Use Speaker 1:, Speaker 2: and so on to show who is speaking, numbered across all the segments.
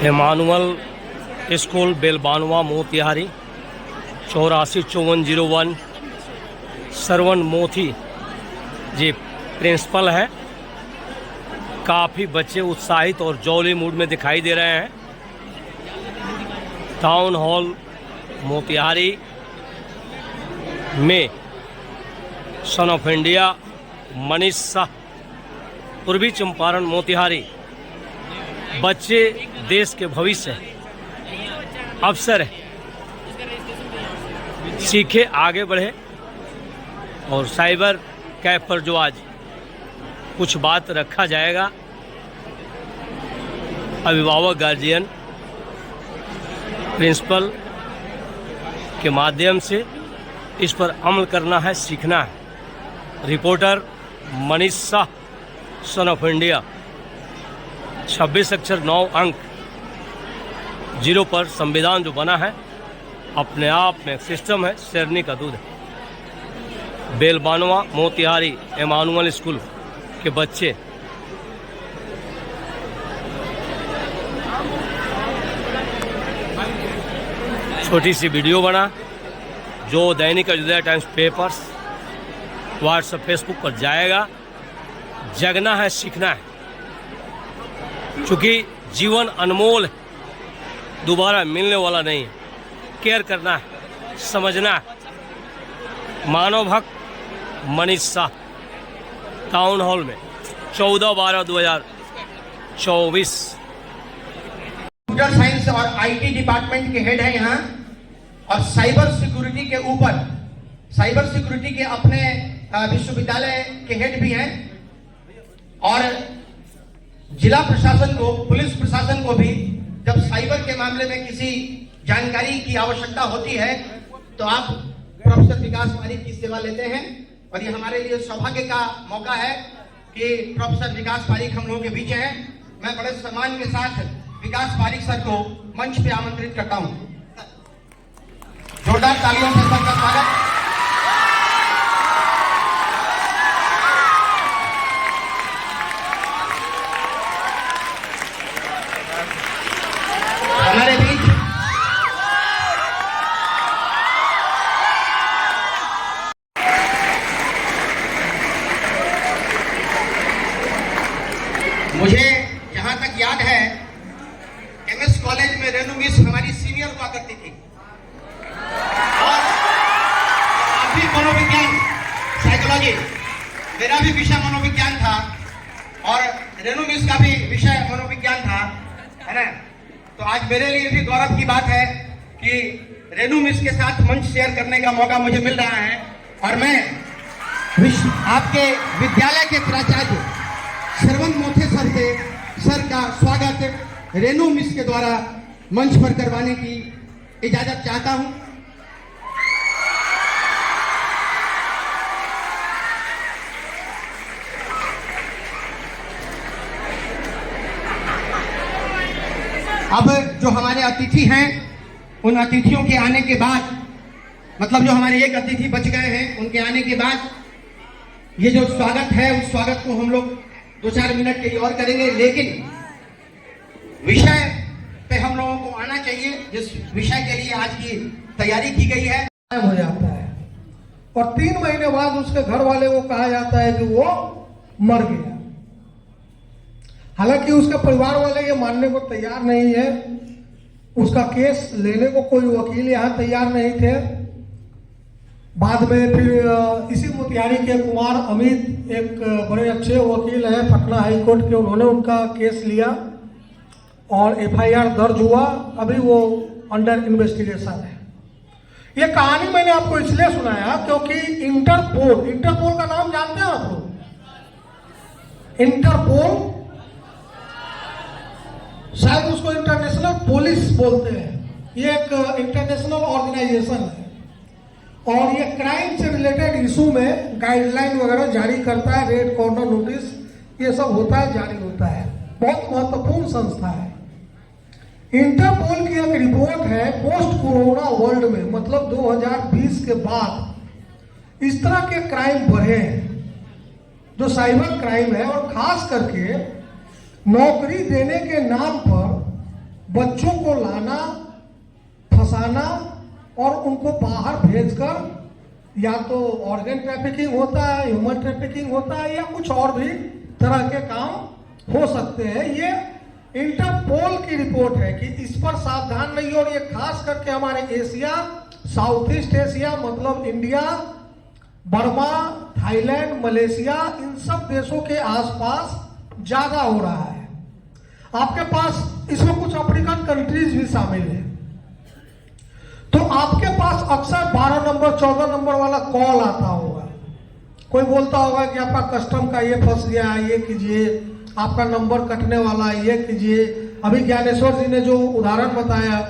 Speaker 1: Emmanuel school बेलबानवा Motihari 845401 श्रवण मोती जी principal है। काफ़ी बच्चे उत्साहित और जॉली मूड में दिखाई दे रहे हैं। टाउन हॉल मोतिहारी में son of India Manish Shah, पूर्वी चंपारण मोतिहारी। बच्चे देश के भविष्य है, अवसर है, सीखे आगे बढ़े। और साइबर कैफ पर जो आज कुछ बात रखा जाएगा, अभिभावक गार्जियन प्रिंसिपल के माध्यम से इस पर अमल करना है, सीखना है। Reporter Manish Shah, son of India. 26 अक्षर 9 अंक 0 पर संविधान जो बना है अपने आप में सिस्टम है, शेरनी का दूध है। बेलबानवा मोतिहारी इमानुअल स्कूल के बच्चे छोटी सी वीडियो बना जो दैनिक Ayodhya times papers, WhatsApp, Facebook पर जाएगा। जगना है, सीखना है, क्योंकि जीवन अनमोल है, दोबारा मिलने वाला नहीं है। केयर करना है, समझना है। मानव हक मनीष शाह, टाउन हॉल में 14/12/2024।
Speaker 2: कंप्यूटर साइंस और आईटी डिपार्टमेंट के हेड हैं यहाँ, और साइबर सिक्योरिटी के ऊपर साइबर सिक्योरिटी के अपने विश्वविद्यालय के हेड भी हैं। और जिला प्रशासन को, पुलिस प्रशासन को भी जब साइबर के मामले में किसी जानकारी की आवश्यकता होती है तो आप प्रोफेसर विकास पारीक की सेवा लेते हैं। और ये हमारे लिए सौभाग्य का मौका है कि प्रोफेसर विकास पारीक हम लोगों के बीच हैं। मैं बड़े सम्मान के साथ विकास पारीक सर को मंच पे आमंत्रित करता हूं। जोरदार तालियों से सबका स्वागत। हमारे बीच मुझे जहां तक याद है, एमएस कॉलेज में रेनू मिस हमारी सीनियर हुआ करती थी। और अभी मनोविज्ञान, साइकोलॉजी, मेरा भी विषय मनोविज्ञान था और रेनू मिस का भी विषय मनोविज्ञान था, है ना। तो आज मेरे लिए भी गौरव की बात है कि रेनू मिस के साथ मंच शेयर करने का मौका मुझे मिल रहा है। और मैं आपके विद्यालय के प्राचार्य श्रवण मोथे सर का स्वागत रेनू मिस के द्वारा मंच पर करवाने की इजाजत चाहता हूं। अब जो हमारे अतिथि हैं, उन अतिथियों के आने के बाद, मतलब जो हमारे एक अतिथि बच गए हैं, उनके आने के बाद ये जो स्वागत है, उस स्वागत को हम लोग 2-4 मिनट के लिए और करेंगे। लेकिन विषय पे हम लोगों को आना चाहिए, जिस विषय के लिए आज की तैयारी की गई है।
Speaker 3: हो जाता है और 3 महीने बाद उसके घर वाले को कहा जाता है कि वो मर गया। हालांकि उसके परिवार वाले ये मानने को तैयार नहीं है। उसका केस लेने को कोई वकील यहाँ तैयार नहीं थे। बाद में फिर इसी मोतिहारी के कुमार अमित, एक बड़े अच्छे वकील हैं पटना हाई कोर्ट के, उन्होंने उनका केस लिया और एफआईआर दर्ज हुआ। अभी वो अंडर इन्वेस्टिगेशन है। ये कहानी मैंने आपको इसलिए सुनाया क्योंकि इंटरपोल का नाम जानते हैं आप लोग? इंटरपोल, शायद उसको इंटरनेशनल पुलिस बोलते हैं। ये एक इंटरनेशनल ऑर्गेनाइजेशन है और ये क्राइम से रिलेटेड इशू में गाइडलाइन वगैरह जारी करता है। रेड कॉर्नर नोटिस ये सब होता है, जारी होता है। बहुत महत्वपूर्ण संस्था है। इंटरपोल की एक रिपोर्ट है, पोस्ट कोरोना वर्ल्ड में, मतलब 2020 के बाद इस तरह के क्राइम बढ़े हैं जो साइबर क्राइम है। और खास करके नौकरी देने के नाम पर बच्चों को लाना, फंसाना और उनको बाहर भेजकर या तो ऑर्गन ट्रैफिकिंग होता है, ह्यूमन ट्रैफिकिंग होता है, या कुछ और भी तरह के काम हो सकते हैं। ये इंटरपोल की रिपोर्ट है कि इस पर सावधान रहिए। और ये खास करके हमारे एशिया, साउथ ईस्ट एशिया मतलब इंडिया, बर्मा, थाईलैंड, मलेशिया, इन सब देशों के आसपास ज्यादा हो रहा है। आपके पास इसमें कुछ अफ्रीकन कंट्रीज भी शामिल है। तो आपके पास अक्सर 12 नंबर 14 नंबर वाला कॉल आता होगा। कोई बोलता होगा कि आपका कस्टम का ये फंस गया है, ये कीजिए, आपका नंबर कटने वाला है, ये कीजिए। अभी ज्ञानेश्वर जी ने जो उदाहरण बताया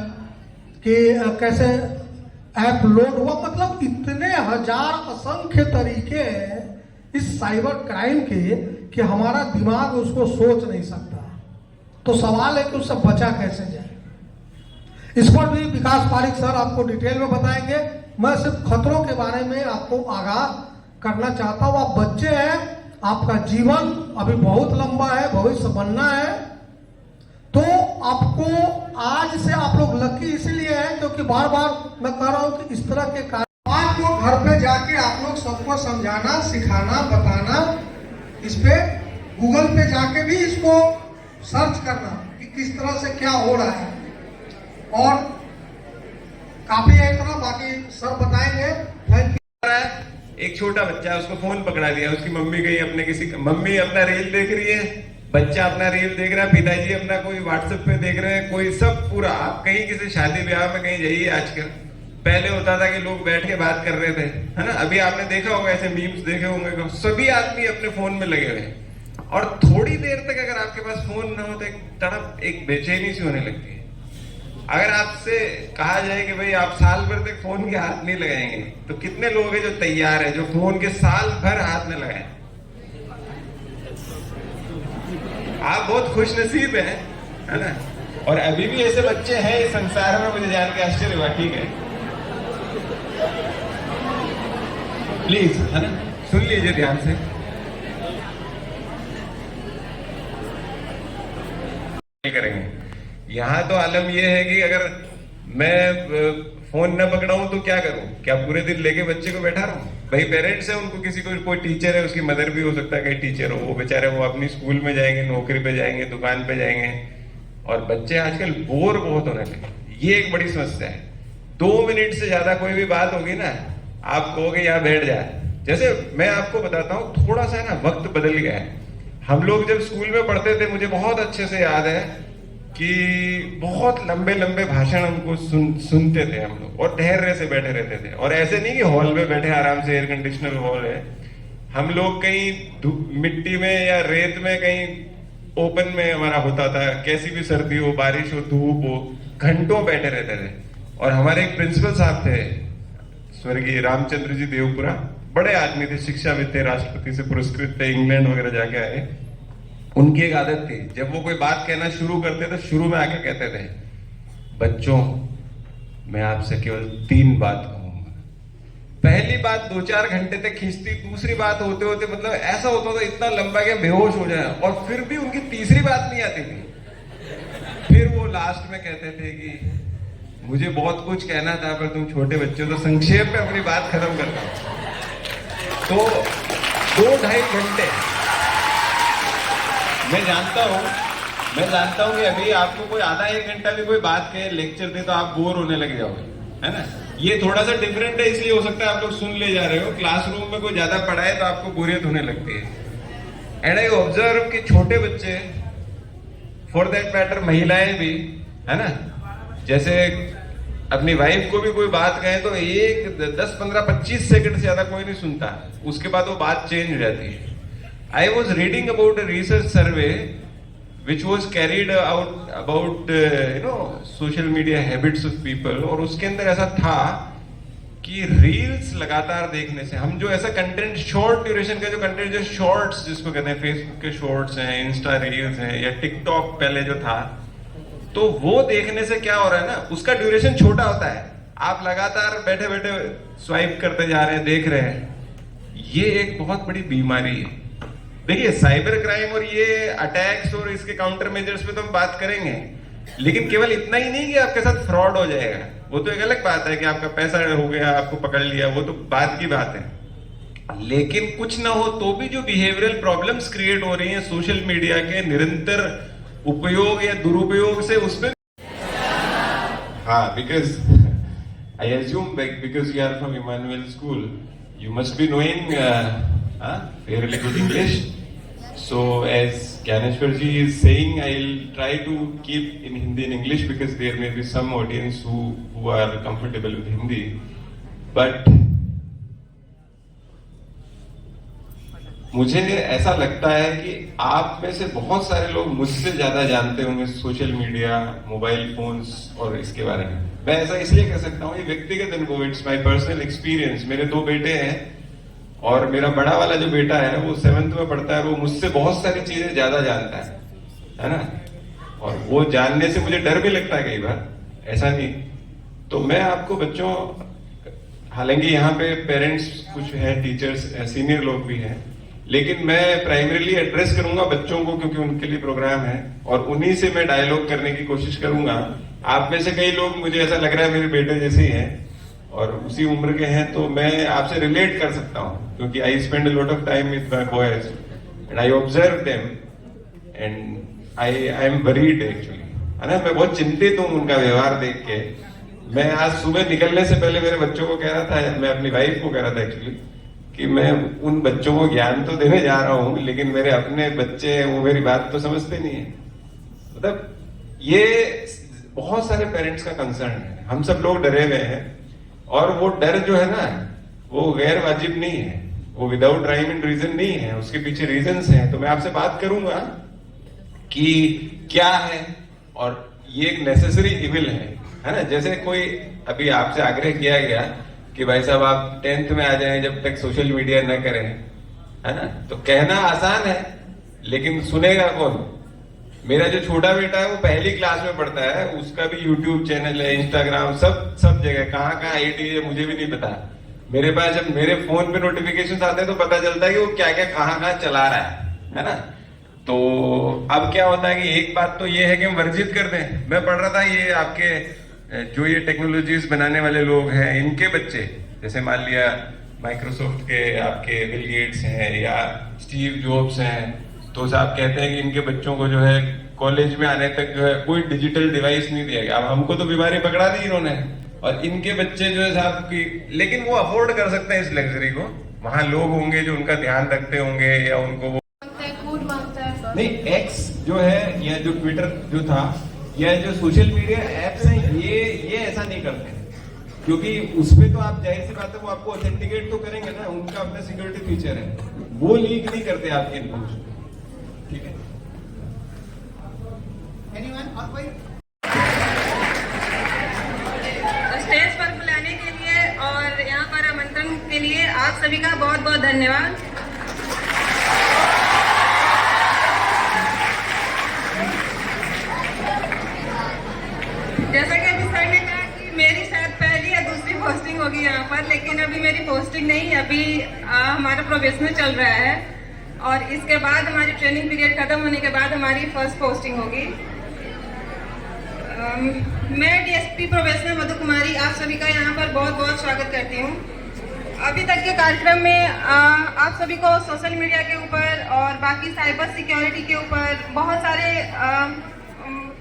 Speaker 3: कि कैसे ऐप लोड हुआ, मतलब इतने हजार असंख्य तरीके हैं इस साइबर क्राइम के कि हमारा दिमाग उसको सोच नहीं सकता। तो सवाल है कि उससे बचा कैसे जाए। इस पर भी विकास पारिक सर आपको डिटेल में बताएंगे। मैं सिर्फ खतरों के बारे में आपको आगाह करना चाहता हूं। आप बच्चे हैं, आपका जीवन अभी बहुत लंबा है, भविष्य बनना है। तो आपको आज से आप लोग लकी इसलिए हैं क्योंकि बार बार मैं कह रहा हूं कि इस तरह के कार्य आपको घर पे जाके आप लोग सबको समझाना, सिखाना, बताना। इस पे गूगल पे जाके भी इसको सर्च करना कि किस तरह से क्या हो रहा है। और काफी है इतना, बाकी सर बताएंगे। Thank you.
Speaker 4: एक छोटा बच्चा है, उसको फोन पकड़ा दिया, उसकी मम्मी कहीं अपने किसी मम्मी अपना रील देख रही है, बच्चा अपना रील देख रहा है, पिताजी अपना कोई व्हाट्सएप पे देख रहे हैं, कोई सब पूरा। आप कहीं किसी शादी ब्याह में कहीं जाइए आजकल, पहले होता था कि लोग बैठ के बात कर रहे थे, है ना। अभी आपने देखा होगा, ऐसे मीम्स देखे होंगे, सभी आदमी अपने फोन में लगे हुए हैं। और थोड़ी देर तक अगर आपके पास फोन ना हो तो एक तड़प, एक बेचैनी सी होने लगती है। अगर आपसे कहा जाए कि भाई आप साल भर तक फोन के हाथ नहीं लगाएंगे, तो कितने लोग हैं जो तैयार है, जो फोन के साल भर हाथ में लगाए। आप बहुत खुशनसीब हैं, है ना। और अभी भी ऐसे बच्चे हैं इस संसार में, मुझे जान के आश्चर्य हुआ। ठीक है, प्लीज, है ना, सुन लीजिए ध्यान से। करेंगे यहाँ तो आलम यह है कि अगर मैं फोन न पकड़ाऊं तो क्या करूं? क्या पूरे दिन लेके बच्चे को बैठा रहूं? भाई पेरेंट्स है, उनको किसी को, कोई टीचर है, उसकी मदर भी हो सकता है कहीं टीचर हो, वो बेचारे वो अपनी स्कूल में जाएंगे, नौकरी पे जाएंगे, दुकान पे जाएंगे। और बच्चे आजकल बोर बहुत होने लगे, ये एक बड़ी समस्या है। 2 मिनट से ज्यादा कोई भी बात होगी ना, आप कहोगे यहाँ बैठ जाए। जैसे मैं आपको बताता हूँ, थोड़ा सा ना वक्त बदल गया है। हम लोग जब स्कूल में पढ़ते थे, मुझे बहुत अच्छे से याद है कि बहुत लंबे लंबे भाषण हमको सुनते थे हम लोग, और धैर्य से बैठे रहते थे। और ऐसे नहीं कि हॉल में बैठे आराम से, एयर कंडीशनर हॉल है, हम लोग कहीं मिट्टी में या रेत में कहीं ओपन में हमारा होता था, कैसी भी सर्दी हो, बारिश हो, धूप हो, घंटों बैठे रहते थे। और हमारे एक प्रिंसिपल साहब थे, स्वर्गीय रामचंद्र जी देवपुरा, बड़े आदमी थे, शिक्षाविद थे, राष्ट्रपति से पुरस्कृत थे, इंग्लैंड वगैरह जाके आए। उनकी एक आदत थी, जब वो कोई बात कहना शुरू करते थे, शुरू में आके कहते थे, बच्चों मैं आपसे केवल 3 बात कहूंगा। पहली बात 2-4 घंटे तक खींचती, दूसरी बात होते होते मतलब ऐसा होता था इतना लंबा कि बेहोश हो जाए, और फिर भी उनकी तीसरी बात नहीं आती थी। फिर वो लास्ट में कहते थे कि मुझे बहुत कुछ कहना था पर तुम छोटे बच्चे हो, तो संक्षेप में अपनी बात खत्म करता हूं। तो 2-2.5 घंटे मैं जानता हूं कि अभी आपको कोई आधा 1 घंटा भी कोई बात कहे, लेक्चर दे, तो आप बोर होने लग जाओगे, है ना। ये थोड़ा सा डिफरेंट है, इसलिए हो सकता है आप लोग सुन ले जा रहे हो। क्लासरूम में कोई ज्यादा पढ़ाए तो आपको बोरियत होने लगती है। एंड आई ऑब्जर्व कि छोटे बच्चे, फॉर दैट मैटर महिलाएं भी, है ना, जैसे अपनी वाइफ को भी कोई बात कहे तो 10, 15, 25 सेकंड से ज्यादा कोई नहीं सुनता, उसके बाद वो बात चेंज हो जाती है। I was reading about a research survey which was carried out about social media habits of people, और उसके अंदर ऐसा था कि रील्स लगातार देखने से, हम जो ऐसा कंटेंट, शॉर्ट ड्यूरेशन का जो कंटेंट, जो शॉर्ट्स जिसको कहते हैं, फेसबुक के शॉर्ट्स हैं, इंस्टा रील्स हैं, या टिकटॉक पहले जो था, तो वो देखने से क्या हो रहा है ना, उसका ड्यूरेशन छोटा होता है, आप लगातार बैठे बैठे स्वाइप करते जा रहे हैं, देख रहे हैं। ये एक बहुत बड़ी बीमारी है। देखिए साइबर क्राइम और ये अटैक्स और इसके काउंटर मेजर्स पे तो हम बात करेंगे, लेकिन केवल इतना ही नहीं कि आपके साथ फ्रॉड हो जाएगा, वो तो एक अलग बात है कि आपका पैसा हो गया, आपको पकड़ लिया, वो तो बाद की बात है। लेकिन कुछ ना हो तो भी जो बिहेवियरल प्रॉब्लम्स क्रिएट हो रही हैं सोशल मीडिया के निरंतर उपयोग या दुरुपयोग से, उसमें हाँ, because I assume because you are from Emmanuel School, you must be knowing fairly good English. So as Gyaneshwar ji is saying, I'll try to keep in Hindi and English because there may be some audience who are comfortable with Hindi. But मुझे ऐसा लगता है कि आप में से बहुत सारे लोग मुझसे ज्यादा जानते होंगे सोशल मीडिया, मोबाइल फोन्स और इसके बारे में। मैं ऐसा इसलिए कह सकता हूँ, ये व्यक्तिगत अनुभव, इट्स माय पर्सनल एक्सपीरियंस। मेरे 2 बेटे हैं और मेरा बड़ा वाला जो बेटा है वो 7th में पढ़ता है, वो मुझसे बहुत सारी चीजें ज्यादा जानता है ना, और वो जानने से मुझे डर भी लगता है कई बार, ऐसा नहीं। तो मैं आपको बच्चों, हालांकि यहाँ पे पेरेंट्स कुछ है, टीचर्स, सीनियर लोग भी हैं, लेकिन मैं प्राइमरीली एड्रेस करूंगा बच्चों को क्योंकि उनके लिए प्रोग्राम है और उन्हीं से मैं डायलॉग करने की कोशिश करूंगा। आप में से कई लोग, मुझे ऐसा लग रहा है, मेरे बेटे जैसे ही हैं और उसी उम्र के हैं, तो मैं आपसे रिलेट कर सकता हूं क्योंकि I spend a lot of time with my boys and I observe them and I am worried actually, है ना। मैं बहुत चिंतित हूं उनका व्यवहार देख के। मैं आज सुबह निकलने से पहले मेरे बच्चों को कह रहा था, मैं अपनी वाइफ को कह रहा था एक्चुअली, कि मैं उन बच्चों को ज्ञान तो देने जा रहा हूं लेकिन मेरे अपने बच्चे हैं, वो मेरी बात तो समझते नहीं है। मतलब ये बहुत सारे पेरेंट्स का कंसर्न है, हम सब लोग डरे हुए हैं और वो डर जो है ना, वो गैर वाजिब नहीं है, वो विदाउट राइम एंड रीजन नहीं है, उसके पीछे रीजंस हैं। तो मैं आपसे बात करूंगा कि क्या है, और ये एक नेसेसरी इविल है ना। जैसे कोई अभी आपसे आग्रह किया गया कि भाई साहब आप 10th में आ जाएं जब तक सोशल मीडिया न करें, है ना, तो कहना आसान है लेकिन सुनेगा कौन। मेरा जो छोटा बेटा है वो 1ली क्लास में पढ़ता है, उसका भी यूट्यूब चैनल है, इंस्टाग्राम, सब जगह, कहाँ आईडी है मुझे भी नहीं पता। मेरे पास जब मेरे फोन पे नोटिफिकेशन आते हैं तो पता चलता है कि वो क्या क्या कहाँ चला रहा है ना। तो अब क्या होता है कि एक बात तो ये है कि हम वर्जित कर दें। मैं पढ़ रहा था, ये आपके जो ये टेक्नोलॉजीज बनाने वाले लोग हैं, इनके बच्चे, जैसे मान लिया माइक्रोसॉफ्ट के आपके बिल गेट्स हैं या स्टीव जॉब्स हैं, तो साहब कहते हैं कि इनके बच्चों को जो है कॉलेज में आने तक जो है कोई डिजिटल डिवाइस नहीं दिया गया। अब हमको तो बीमारी पकड़ा दी इन्होंने, और इनके बच्चे जो है साहब की, लेकिन वो अफोर्ड कर सकते हैं इस लग्जरी को। वहां लोग होंगे जो उनका ध्यान रखते होंगे या उनको वो नहीं, एक्स जो है या जो ट्विटर जो था या जो सोशल मीडिया एप्स हैं, ये ऐसा नहीं करते हैं, क्योंकि उसमें तो आप जाहिर सी बात है वो आपको ऑथेंटिकेट तो करेंगे ना, उनका अपना सिक्योरिटी फीचर है, वो लीक नहीं करते आपके इन्फॉर्मेशन। ठीक है,
Speaker 2: और कोई
Speaker 5: स्टेज पर बुलाने के लिए और यहाँ पर आमंत्रण के लिए आप सभी का बहुत बहुत धन्यवाद। जैसा कि अभी सर ने कहा कि मेरी शायद पहली या दूसरी पोस्टिंग होगी यहाँ पर, लेकिन अभी मेरी पोस्टिंग नहीं है, अभी हमारा प्रोबेशनल चल रहा है और इसके बाद हमारी ट्रेनिंग पीरियड खत्म होने के बाद हमारी फर्स्ट पोस्टिंग होगी। मैं डीएसपी प्रोफेसर मधु कुमारी आप सभी का यहाँ पर बहुत बहुत स्वागत करती हूँ। अभी तक के कार्यक्रम में आप सभी को सोशल मीडिया के ऊपर और बाकी साइबर सिक्योरिटी के ऊपर बहुत सारे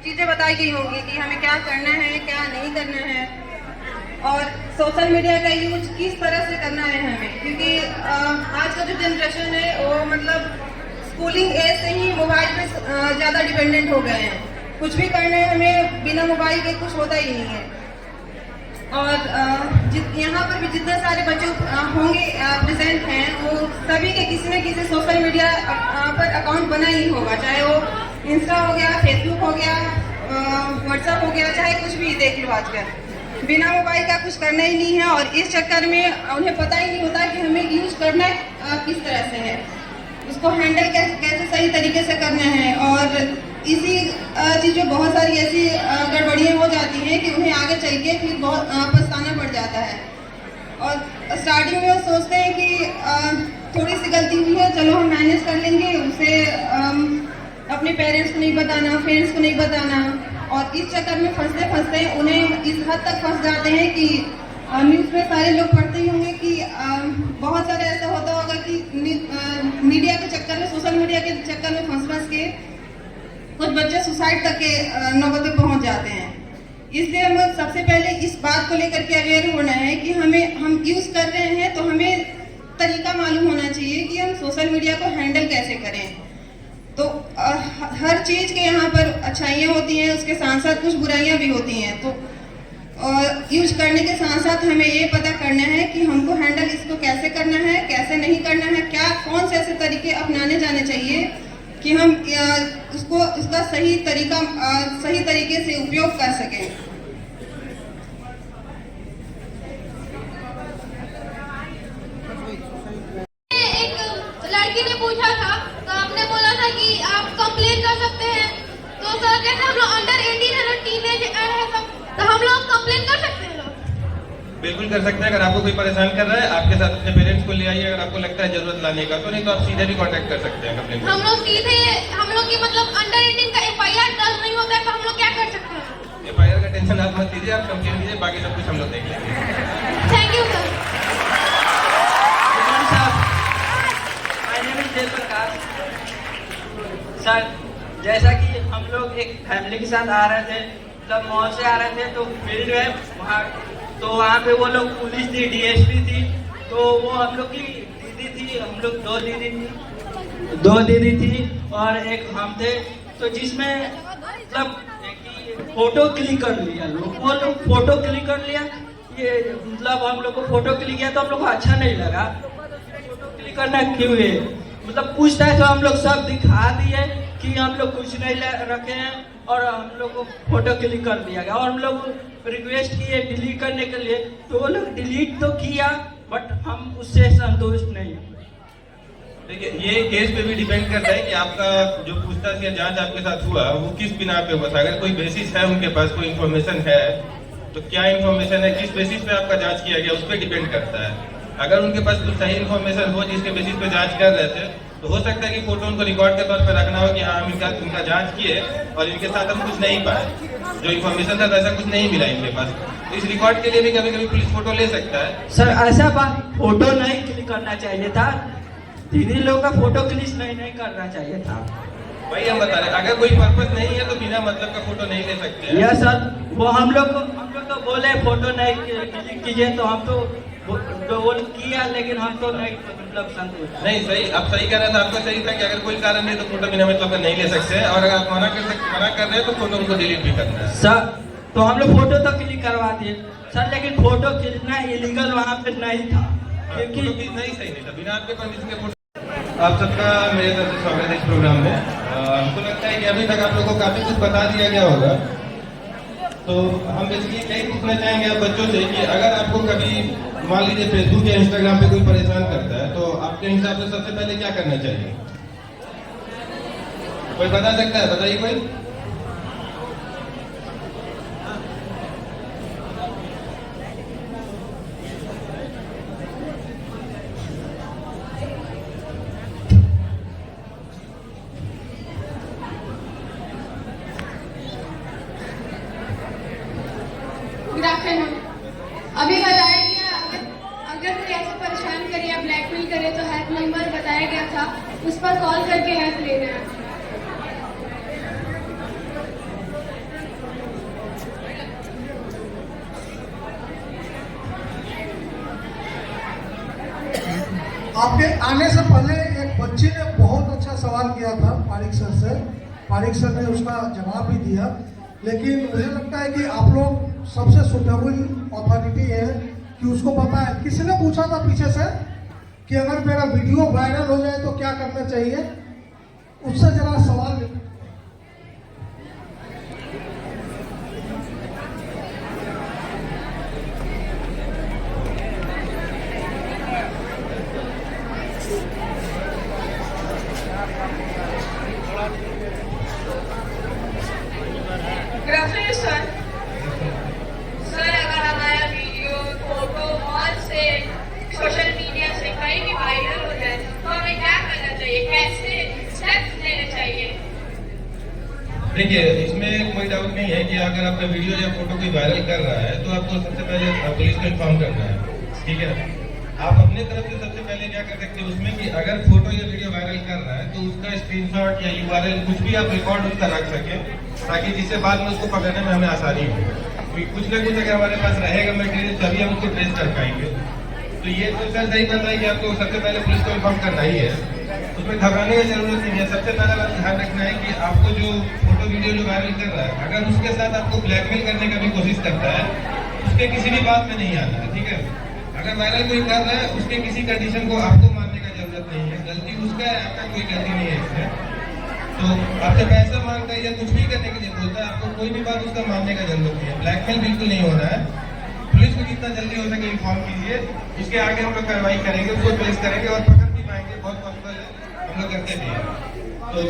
Speaker 5: चीज़ें बताई गई होंगी कि हमें क्या करना है, क्या नहीं करना है, और सोशल मीडिया का यूज किस तरह से करना है हमें, क्योंकि आज का जो जनरेशन है वो मतलब स्कूलिंग एज से ही मोबाइल पे ज़्यादा डिपेंडेंट हो गए हैं। कुछ भी करना है हमें बिना मोबाइल के कुछ होता ही नहीं है। और यहाँ पर भी जितने सारे बच्चे होंगे प्रेजेंट हैं, वो सभी के किसी न किसी सोशल मीडिया पर अकाउंट बना ही होगा, चाहे वो इंस्टा हो गया, फेसबुक हो गया, व्हाट्सएप हो गया, चाहे कुछ भी देख लो। आजकल बिना मोबाइल का कुछ करना ही नहीं है और इस चक्कर में उन्हें पता ही नहीं होता कि हमें यूज करना किस तरह से है, उसको हैंडल कैसे सही तरीके से करना है। और इसी चीज़ में बहुत सारी ऐसी गड़बड़ियाँ हो जाती हैं कि उन्हें आगे चल के फिर बहुत पछताना पड़ जाता है। और स्टार्टिंग में वो सोचते हैं कि थोड़ी सी गलती हुई है, चलो हम मैनेज कर लेंगे, उसे अपने पेरेंट्स को नहीं बताना, फ्रेंड्स को नहीं बताना, और इस चक्कर में फंसते फंसते उन्हें इस हद तक फंस जाते हैं कि न्यूज़ में सारे लोग पढ़ते ही होंगे कि बहुत सारे ऐसा होता होगा कि मीडिया के चक्कर में, सोशल मीडिया के चक्कर में फंस के कुछ बच्चे सुसाइड तक के नौबत पे पहुंच जाते हैं। इसलिए हमें सबसे पहले इस बात को लेकर के अवेयर होना है कि हम यूज कर रहे हैं तो हमें तरीका मालूम होना चाहिए कि हम सोशल मीडिया को हैंडल कैसे करें। तो हर चीज के यहाँ पर अच्छाइयाँ होती हैं, उसके साथ साथ कुछ बुराइयां भी होती हैं। तो यूज करने के साथ साथ हमें ये पता करना है कि हमको हैंडल इसको कैसे करना है, कैसे नहीं करना है, क्या कौन से ऐसे तरीके अपनाने जाने चाहिए कि हम उसका सही तरीके से उपयोग कर सकें।
Speaker 6: एक लड़की ने पूछा था तो आपने बोला था कि आप कंप्लेन कर सकते हैं। तो सर कहते हम लोग अंडर 18 है, टीनेज है तो हम लोग कंप्लेन कर सकते हैं।
Speaker 4: बिल्कुल कर सकते हैं। अगर आपको कोई परेशान कर रहा है, आपके साथ अपने पेरेंट्स को ले आइए अगर आपको लगता है जरूरत लाने का, तो नहीं तो आप सीधे भी कांटेक्ट कर सकते हैं कंप्लेन।
Speaker 6: हम लोग सीधे, हम लोग की मतलब अंडर 18 का FIR दर्ज नहीं होता है तो हम लोग क्या कर सकते हैं?
Speaker 4: FIR का टेंशन आप मत लीजिए, आप कंप्लेन कीजिए, बाकी सब कुछ हम लोग देख लेंगे।
Speaker 6: Thank you sir.
Speaker 7: सर, जैसा कि हम लोग एक फैमिली के साथ आ रहे थे, मतलब मॉल से आ रहे थे तो फील्ड में वहाँ पे वो लोग पुलिस थी, DSP थी, तो वो हम लोग की दीदी थी, हम लोग दो दीदी थी और एक हम थे। तो जिसमें मतलब फोटो क्लिक कर लिया वो लोग फोटो क्लिक कर लिया, ये मतलब हम लोग को फोटो क्लिक किया तो हम लोग को अच्छा नहीं लगा। फोटो क्लिक करना क्यों है, मतलब पूछता है तो हम लोग सब दिखा दिए कि हम लोग कुछ नहीं रखे हैं और हम लोग को फोटो क्लिक कर दिया गया। और हम लोग रिक्वेस्ट किए डिलीट करने के लिए तो वो लोग डिलीट तो किया बट हम उससे संतुष्ट नहीं हैं।
Speaker 4: देखिए, ये केस पे भी डिपेंड करता है कि आपका जो पूछताछ या जांच आपके साथ हुआ वो किस बिना पे हुआ था। अगर कोई बेसिस है, उनके पास कोई इन्फॉर्मेशन है तो क्या इन्फॉर्मेशन है, किस बेसिस पे आपका जांच किया गया, उस पर डिपेंड करता है। अगर उनके पास कुछ सही इन्फॉर्मेशन हो जिसके बेसिस पे जांच कर रहे थे तो हो सकता है कि फोटो उनको रिकॉर्ड के तौर पर रखना हो कि हाँ हम इनका जांच किए और इनके साथ हम कुछ नहीं पाए, जो इन्फॉर्मेशन था वैसा कुछ नहीं मिला इनके पास। तो इस रिकॉर्ड के लिए भी कभी कभी पुलिस फोटो ले सकता है।
Speaker 7: सर, ऐसा बात फोटो नहीं क्लिक करना चाहिए था, दीदी लोग का फोटो क्लिक नहीं करना चाहिए था।
Speaker 4: वही हम बता रहे हैं, अगर कोई पर्पस नहीं है तो बिना मतलब का फोटो नहीं ले सकते।
Speaker 7: यस सर, वो हम लोग तो बोले फोटो नहीं क्लिक कीजिए तो हम तो वो किया, लेकिन हम तो नहीं मतलब संतुष्ट
Speaker 4: नहीं। सही, आप सही कह रहे थे, आपका सही था कि अगर कोई कारण नहीं तो फोटो बिना मतलब का नहीं ले सकते हैं, और अगर आप मना कर रहे हैं तो फोटो उनको डिलीट भी करना है।
Speaker 7: सर, तो हम लोग फोटो तो क्लिक करवा दिए सर, लेकिन फोटो खींचना इलीगल वहाँ पे नहीं था, क्योंकि
Speaker 4: नहीं सही नहीं था, बिना आपके परमिशन के फोटो। आप सबका मेरे तरफ से स्वागत है इस प्रोग्राम में। हमको लगता है कि अभी तक आप लोगों को काफी कुछ बता दिया गया होगा। तो हम बेसिकली यही पूछना चाहेंगे आप बच्चों से कि अगर आपको कभी मान लीजिए फेसबुक या इंस्टाग्राम पे कोई परेशान करता है तो आपके हिसाब से सबसे पहले क्या करना चाहिए? कोई बता सकता है? बताइए कोई।
Speaker 6: Good afternoon. अभी बताया गया अगर कोई ऐसे परेशान करे या ब्लैकमेल करे तो हेल्प नंबर बताया गया था, उस पर कॉल करके हेल्प लेना है।
Speaker 3: आपके आने से पहले एक बच्चे ने बहुत अच्छा सवाल किया था पारिक सर से, पारिक सर ने उसका जवाब भी दिया, लेकिन मुझे लगता है कि आप लोग सबसे सुटेबल अथॉरिटी है कि उसको पता है। किसी ने पूछा था पीछे से कि अगर मेरा वीडियो वायरल हो जाए तो क्या करना चाहिए, उससे जरा सवाल।
Speaker 5: Good afternoon sir. सर, अगर हमारा वीडियो, फोटो मॉल से, सोशल मीडिया से कहीं भी वायरल हो जाए तो हमें क्या करना चाहिए, कैसे स्टेप्स लेने चाहिए?
Speaker 8: डाउट नहीं है कि अगर आपका वीडियो या फोटो कोई वायरल कर रहा है तो आपको सबसे पहले पुलिस को इन्फॉर्म करना है, ठीक है। आप अपने तरफ से सबसे पहले क्या कर सकते हैं उसमें कि अगर फोटो या वीडियो वायरल कर रहा है तो उसका स्क्रीनशॉट या URL कुछ भी आप रिकॉर्ड उसका रख सकें, ताकि जिससे बाद में उसको पकड़ने में हमें आसानी हो। कुछ ना कुछ अगर हमारे पास रहेगा मटेरियल तभी हम उसको ट्रेस कर पाएंगे। तो ये तो सर सही बात है कि आपको सबसे पहले पुलिस को इन्फॉर्म करना ही है, उसमें घबराने की जरूरत नहीं है। सबसे पहला बात ध्यान रखना है कि आपको जो फोटो वीडियो जो वायरल कर रहा है, अगर उसके साथ आपको ब्लैकमेल करने का भी कोशिश करता है, उसके किसी भी बात में नहीं आना है, ठीक है। अगर वायरल कोई कर रहा है, उसके किसी कंडीशन को आपको मानने का जरूरत नहीं है, गलती उसका है, आपका कोई गलती नहीं है इसमें। तो आपसे पैसा मांगता है या कुछ भी करने के लिए बोलता है, आपको कोई भी बात उसका मानने का जरूरत नहीं है। ब्लैकमेल बिल्कुल नहीं होना है। पुलिस को जितना जल्दी हो सके इन्फॉर्म कीजिए, उसके आगे हम लोग कार्रवाई करेंगे, उसको ट्रेस करेंगे और पकड़ भी पाएंगे, बहुत पॉसिबल है, हम लोग करते भी हैं। तो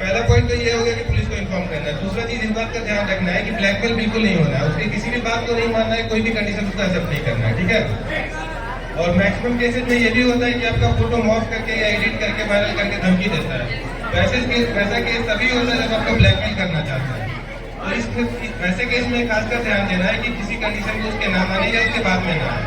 Speaker 8: पहला पॉइंट तो ये हो गया कि पुलिस को इन्फॉर्म करना है। दूसरा चीज इस बात का ध्यान रखना है कि ब्लैकमेल बिल्कुल नहीं होना है, उसकी किसी भी बात को नहीं मानना है, कोई भी कंडीशन उसका एक्सेप्ट नहीं करना है, ठीक है। और मैक्सिमम केसेस में ये भी होता है कि आपका फोटो मॉर्फ करके या एडिट करके वायरल करके धमकी देता है। वैसा केस तभी होता है जब आपको ब्लैकमेल करना चाहता है। तो इस वैसे केस में खासकर ध्यान देना है कि किसी कंडीशन को उसके नाम आने या उसके बाद में ना आए।